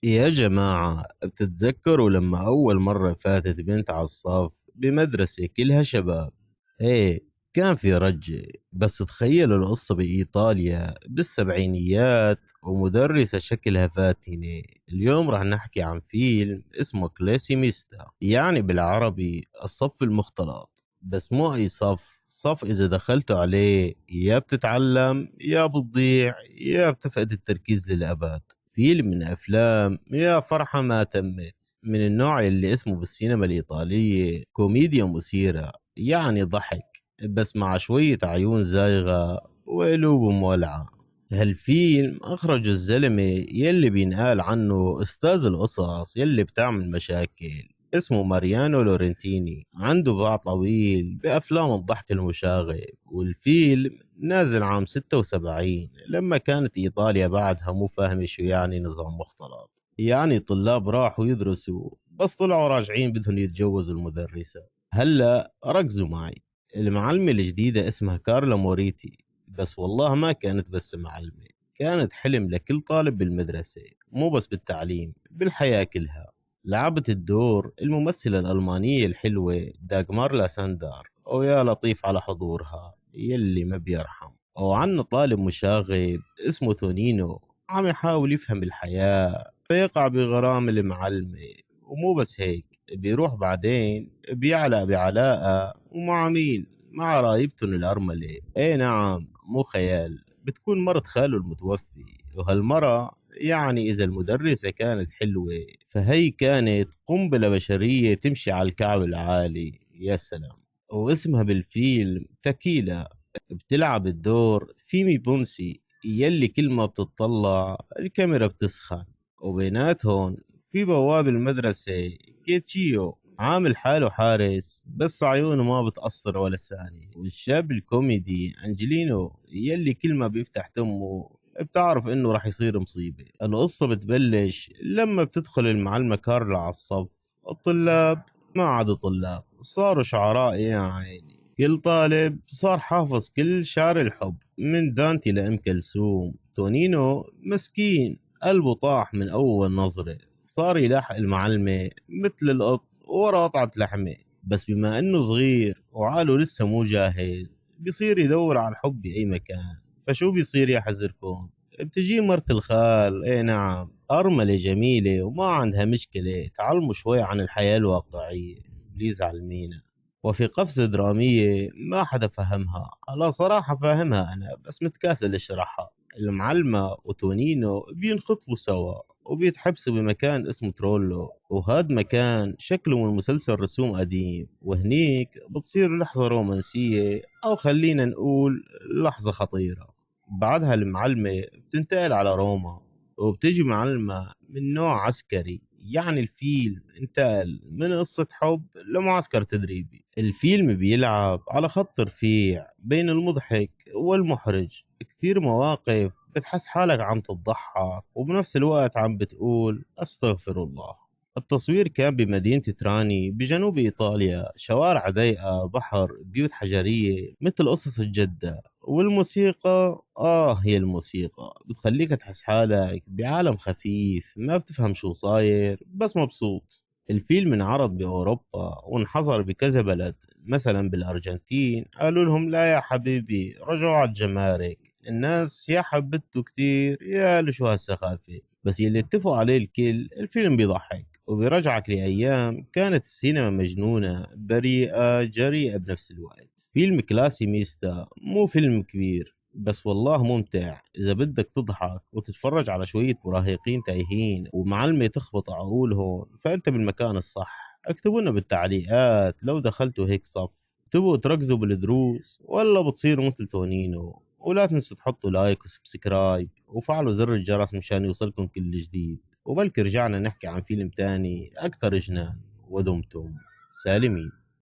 يا جماعة، بتتذكروا لما أول مرة فاتت بنت على الصف بمدرسة كلها شباب؟ إيه، كان في رجة. بس تخيلوا القصة بإيطاليا بالسبعينيات ومدرسة شكلها فاتنة. اليوم راح نحكي عن فيلم اسمه كلاسي ميستا، يعني بالعربي الصف المختلط. بس مو أي صف، صف إذا دخلتوا عليه يا بتتعلم يا بتضيع يا بتفقد التركيز للأبد. فيلم من أفلام يا فرحة ما تمت، من النوع اللي اسمه بالسينما الإيطالية كوميديا مثيرة، يعني ضحك بس مع شوية عيون زايغة وقلوب مولعة. هالفيلم أخرج الزلمة يلي بينقال عنه أستاذ القصص يلي بتعمل مشاكل، اسمه ماريانو لورنتيني. عنده باع طويل بأفلام الضحك المشاغب، والفيلم نازل عام 76 لما كانت إيطاليا بعدها مو فاهمة شو يعني نظام مختلط. يعني طلاب راحوا يدرسوا بس طلعوا راجعين بدهم يتجوزوا المدرسة. هلا ركزوا معي، المعلمة الجديدة اسمها كارلا موريتي. بس والله ما كانت بس معلمة، كانت حلم لكل طالب بالمدرسة، مو بس بالتعليم، بالحياة كلها. لعبت الدور الممثلة الألمانية الحلوة داغمار لاساندر، ويا لطيف على حضورها يلي ما بيرحم. وعنا طالب مشاغب اسمه تونينو، عم يحاول يفهم الحياة فيقع بغرام المعلمة. ومو بس هيك، بيروح بعدين بيعلق بعلاقة ومع مين؟ مع رايبتن الأرملة. اي نعم، مو خيال، بتكون مرت خاله المتوفي. وهالمرة يعني إذا المدرسة كانت حلوة فهي كانت قنبلة بشرية تمشي على الكعب العالي. يا سلام. واسمها بالفيلم تكيلا. بتلعب الدور فيمي بونسي يلي كل ما بتطلع الكاميرا بتسخن. وبيناتهم في بواب المدرسة كيتشيو، عامل حاله حارس بس عيونه ما بتقصر ولا ثانية. والشاب الكوميدي أنجلينو يلي كل ما بيفتح تمه بتعرف انه راح يصير مصيبة. القصة بتبلش لما بتدخل المعلمة كارلا على الصف. الطلاب ما عادوا طلاب، صاروا شعراء يا عيني. كل طالب صار حافظ كل شعر الحب من دانتي لأم كلثوم. تونينو مسكين قلبه طاح من أول نظرة، صار يلاحق المعلمة مثل القط ورا قطعة لحمة. بس بما أنه صغير وعقله لسه مو جاهز، بيصير يدور على الحب بأي مكان. فشو بيصير يا حزركم؟ بتجي مرت الخال، اي نعم، أرملة جميلة وما عندها مشكلة تعلموا شوي عن الحياة الواقعية. بليز علمينا. وفي قفزة درامية ما حدا فهمها، على صراحة فاهمها أنا بس متكاسل أشرحها. المعلمة وتونينو بينخطبوا سوا وبيتحبسوا بمكان اسمه ترولو، وهاد مكان شكله من مسلسل رسوم قديم. وهنيك بتصير لحظة رومانسية، أو خلينا نقول لحظة خطيرة. بعدها المعلمة بتنتقل على روما، وبتجي معلمة من نوع عسكري. يعني الفيلم انتقل من قصة حب لمعسكر تدريبي. الفيلم بيلعب على خط رفيع بين المضحك والمحرج، كتير مواقف بتحس حالك عم تضحك وبنفس الوقت عم بتقول استغفر الله. التصوير كان بمدينة تراني بجنوب إيطاليا، شوارع ضيقة، بحر، بيوت حجرية مثل قصص الجدة. والموسيقى هي الموسيقى بتخليك تحس حالك بعالم خفيف، ما بتفهم شو صاير بس مبسوط. الفيلم انعرض بأوروبا وانحصر بكذا بلد، مثلا بالأرجنتين قالوا لهم لا يا حبيبي رجعوا على الجمارك، الناس يا حبته كتير يا لشو هالسخافة. بس يلي اتفقوا عليه الكل، الفيلم بيضحك وبيرجعك لأيام كانت السينما مجنونة بريئة جريئة بنفس الوقت. فيلم كلاسي ميستا مو فيلم كبير، بس والله ممتع إذا بدك تضحك وتتفرج على شوية مراهقين تايهين ومعلمة تخبط عقولهم، فأنت بالمكان الصح. اكتبوا لنا بالتعليقات لو دخلتوا هيك صف، تبقوا تركزوا بالدروس ولا بتصيروا مثل تونينو. ولا تنسوا تحطوا لايك وسبسكرايب وفعلوا زر الجرس مشان يوصلكم كل جديد. وبلكي رجعنا نحكي عن فيلم تاني أكثر جنان. ودمتم سالمين.